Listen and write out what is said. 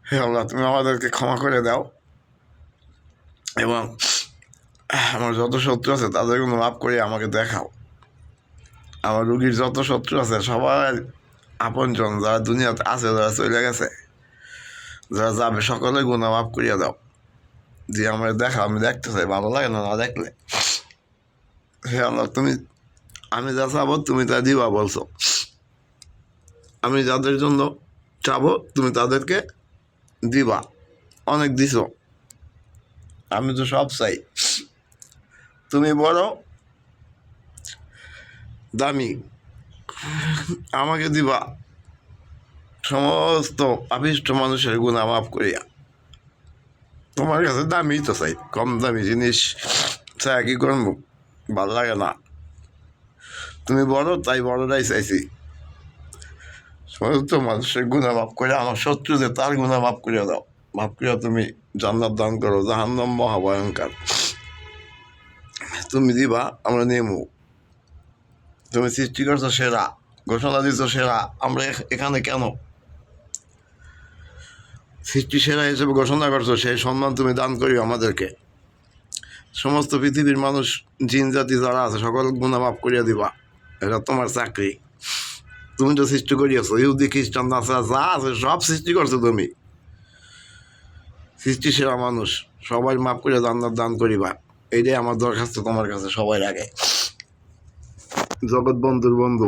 হে আল্লাহ, তুমি আমাদেরকে ক্ষমা করে দাও এবং আমার যত শত্রু আছে তাদেরগুলো মাফ করে আমাকে দেখাও। আমার রুগীর যত শত্রু আছে সবাই আপনজন, যারা দুনিয়াতে আছে, যারা চলে গেছে, যারা যাবে, সকলে গুণা মাফ করিয়া দাও। যে আমার দেখা, আমি দেখতে চাই, ভালো লাগে না না দেখলে। হে আল্লাহ, তুমি, আমি যা চাবো তুমি তা দিবা বলছো। আমি যাদের জন্য চাবো তুমি তাদেরকে দিবা, অনেক দিছো। আমি তো সব চাই, তুমি বড় দামি, আমাকে দিবা সমস্ত পাপিষ্ঠ মানুষের গুণা মাফ করিয়া। তোমার কাছে দামি তো চাই, কম দামি জিনিস চাই কি করবো, ভাল লাগে না। তুমি বড়, তাই বড়টাই চাইছি। সমস্ত মানুষের গুণা মাফ করে, আমার শত্রু যে তার গুণা মাফ করিয়া দাও। মাফ করিয়া তুমি জান্নাত দান করো, জাহান্নাম মহাভয়ঙ্কর। তুমি দিবা, আমরা নেমু। তুমি সৃষ্টি করছো সেরা, ঘোষণা দিচ্ছ সেরা, আমরা এখানে কেন? সৃষ্টি সেরা হিসেবে ঘোষণা করছো, সেই সম্মান তুমি দান করিও আমাদেরকে। সমস্ত পৃথিবীর মানুষ, জিন জাতি যারা আছে, সকল গুণা মাফ করিয়া দিবা। এটা তোমার চাকরি, তুমি তো সৃষ্টি করিয়াছো। ইহুদি খ্রিস্টান নাসারা যা আছে সব সৃষ্টি করছো তুমি। সৃষ্টি সেরা মানুষ, সবাই মাফ করে জান্নাত দান করিবা। এইটাই আমার দরখাস্ত তোমার কাছে সবার আগে, জগৎ বন্ধুর বন্ধু।